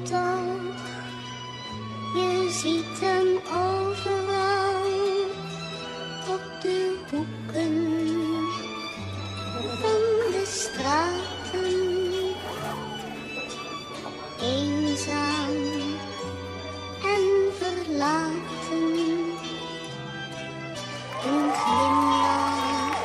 toch, je ziet hem overal op de hoeken van de straten. Eenzaam en verlaten, een glimlach.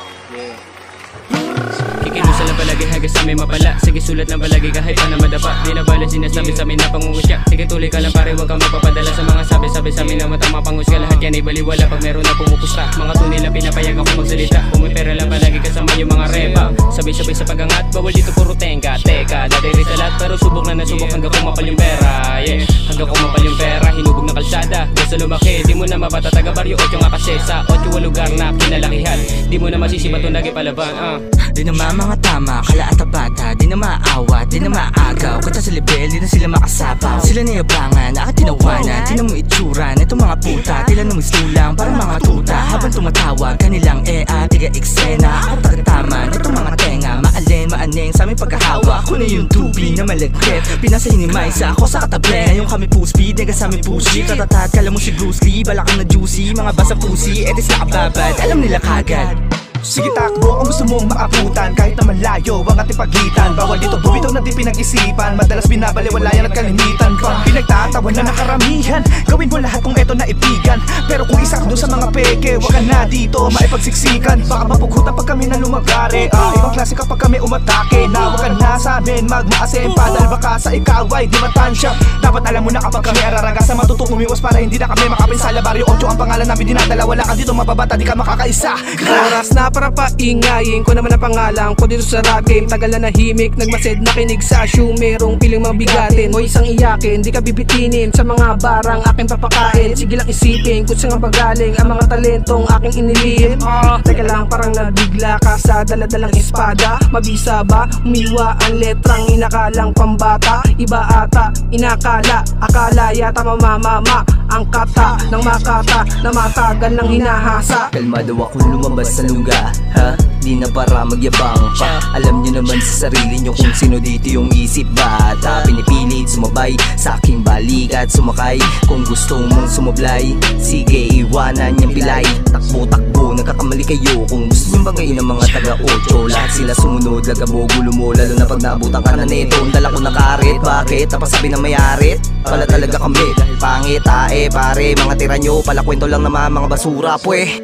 Kikilusan lang palagi hanggang sa may mapala. Sige sulat lang palagi kahit pa na madapa. Di na bala sinasabi sa amin na pangungusya. Sige tuloy ka lang pare, huwag kang mapapadala sa mga sabi-sabi sa amin na matang mapangusga. Lahat yan ay baliwala pag meron na pumupusta. Mga tunay lang pinapayag ako magsalita. Kung may pera lang palagi kasama yung mga repa. Sabay-sabay sa pagangat, bawal dito puro tenga. Teka, dadiri sa lahat pero subok na nasubok hanggang kumapal yung pera. Yeah, hanggang kumapal yung pera, hinubog na kalsada. Basta lumaki, di mo na mabata taga baryo 8 nga kasi sa 8 lugar na kinalakihan. Di mo na masisibat o nagipalaban. Di na mga tama, kala at bata. Di na maawa, di na maagaw. Kata sa level, di na sila makasapaw. Sila niyabangan, aking tinawanan. Tinan mo itsura na itong mga puta. Tila namistulang, parang mga tuta. Habang tumatawag, kanilang tiga eksena. Ako taga-taman, itong mga tenga. Maalin, maaneng, sa aming pagkahawa. Ako na yung tubi na malagkit. Pinasa hinimay sa ako sa katabi. Ngayon kami full speed, nega sa aming pushi. Tatatat, kala mo si Bruce Lee. Balakang na juicy, mga basa pusi. Edis nakababad, alam nila kagad. Sige takbo kung gusto mong maabutan. Kahit na malayo ang ating pagitan. Bawal dito bumitaw na di pinag-isipan. Madalas binabaliwalayan at kalimitan pa. Pinagtatawan na nakaramihan. Gawin mo lahat kung eto naibigan. Pero kung isa ka doon sa mga peke, wag ka na dito maipagsiksikan. Baka mapughutan pag kami na lumagari. Ibang klase kapag kami umatake. Na wag ka na sa amin magmaasin pa. Dahil baka sa ikaw ay di matansya. Dapat alam mo na kapag kami araragasan, matutong umiwas para hindi na kami makapinsala. Baryo 8 ang pangalan namin dinadala. Wala ka dito mababata, di ka makakaisa. Oras na para paingayin ko naman ang pangalan ko dito sa rap game. Tagal na nahimik, nagmasid, nakinig sa shoe. Merong piling mabigatin o isang iyakin. Di ka bibitinin sa mga barang aking papakain. Sige lang isipin kung saan nga bagaling ang mga talentong aking inilihim. Teka lang, parang nabigla ka sa daladalang espada. Mabisa ba? Umiwa ang letrang inakalang pambata. Iba ata, inakala, akala yata mamamama. Ang kata ng makata na matagal ng hinahasa. Kalmado akong lumabas sa lugar, ha? Di na para magyabang pa. Alam nyo naman sa sarili nyo kung sino dito yung isip bata. Pinipilit sumabay sa aking balikat, sumakay kung gusto mong sumablay. Sige iwanan niyang pilay. Takbo-takbo, nagkakamali kayo kung gusto nyo bagayin ng mga taga-8. Lahat sila sumunod, lagamo, gulo mo. Lalo na pag naabutan ka na neto. Dala ko na karet, bakit? Napasabi na may-arit? Pala talaga kami, pangit pare, mga tira nyo, pala kwento lang naman mga basura pwe.